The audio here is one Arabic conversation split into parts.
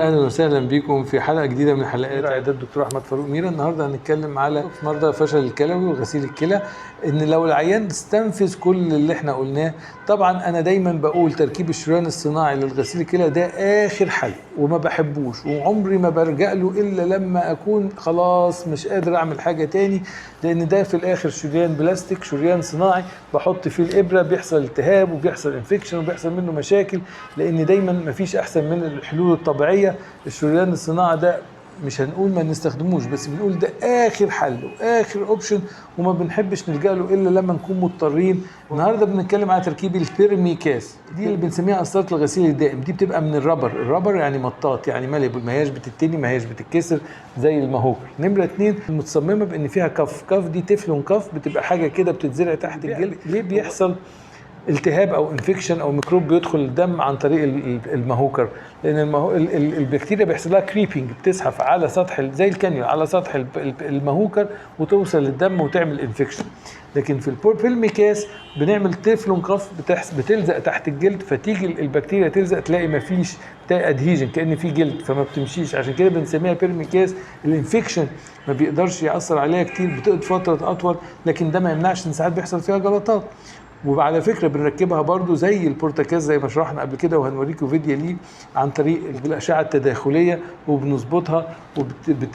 اهلا وسهلا بكم في حلقه جديده من حلقات عيادات الدكتور احمد فاروق ميرا. النهارده هنتكلم على مرضى فشل الكلوي وغسيل الكلى. ان لو العيان استنفذ كل اللي احنا قلناه، طبعا انا دايما بقول تركيب الشريان الصناعي للغسيل الكلى ده اخر حل وما بحبوش، وعمري ما برجع له الا لما اكون خلاص مش قادر اعمل حاجه تاني، لان ده في الاخر شريان بلاستيك، شريان صناعي بحط فيه الابره، بيحصل التهاب وبيحصل انفكشن وبيحصل منه مشاكل. لان دايما مفيش احسن من الحلول الطبيعيه. الشريان الصناعي ده مش هنقول ما نستخدموش، بس بنقول ده اخر حل واخر اوبشن، وما بنحبش نلجا له الا لما نكون مضطرين. النهارده بنتكلم على تركيب البيرميكاس، دي اللي بنسميها قسطره الغسيل الدائم. دي بتبقى من الربر يعني مطاط، يعني ماليبل، ما هياش بتتني، ما هياش بتتكسر زي الماهوكر. نمره 2 متصممه بان فيها كف دي تeflon كف، بتبقى حاجه كده بتتزرع تحت الجلد. ليه بيحصل التهاب او انفكشن او ميكروب بيدخل الدم عن طريق الماهوكر؟ لان البكتيريا بيحصل لها كريبنج، بتزحف على سطح زي الكانيون على سطح الماهوكر وتوصل للدم وتعمل انفكشن. لكن في البيرميكاس بنعمل تeflon كف بتلزق تحت الجلد، فتيجي البكتيريا تلزق تلاقي ما فيش ادهيجن كأن في جلد، فما بتمشيش. عشان كده بنسميها بيرميكاس. الانفكشن ما بيقدرش يأثر عليها كتير، بتقعد فترة اطول، لكن ده ما يمنعش ان ساعات بيحصل فيها جلطات. وعلى فكره بنركبها برضو زي البورتاكاز زي ما شرحنا قبل كده، وهنوريكم فيديو ليه عن طريق الاشعه التداخليه، وبنظبطها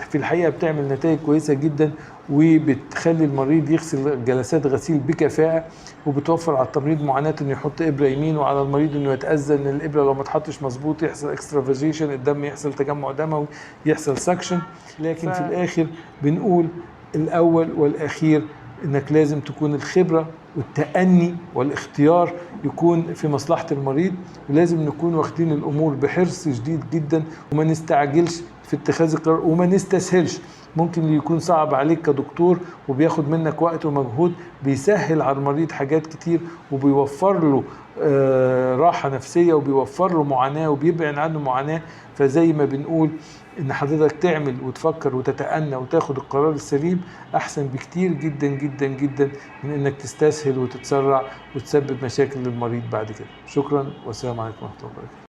في الحقيقه بتعمل نتائج كويسه جدا، وبتخلي المريض يغسل جلسات غسيل بكفاءه، وبتوفر على التمريض معاناه انه يحط ابره يمين، وعلى المريض انه يتاذى ان الابره لو ما اتحطش مظبوط يحصل اكسترافاجيشن، الدم يحصل تجمع دموي، يحصل سكشن. لكن في الاخر بنقول الاول والاخير انك لازم تكون الخبره والتأني والاختيار يكون في مصلحة المريض، ولازم نكون واخدين الأمور بحرص شديد جدا، وما نستعجلش في اتخاذ القرار وما نستسهلش. ممكن يكون صعب عليك كدكتور وبياخد منك وقت ومجهود، بيسهل على المريض حاجات كتير وبيوفر له راحة نفسية، وبيوفر له معاناة وبيبعد عنه معاناة. فزي ما بنقول ان حضرتك تعمل وتفكر وتتأنى وتاخد القرار السليم احسن بكتير جدا جدا جدا من انك تستسهل وتتسرع وتسبب مشاكل للمريض بعد كده. شكرا والسلام عليكم ورحمة الله وبركاته.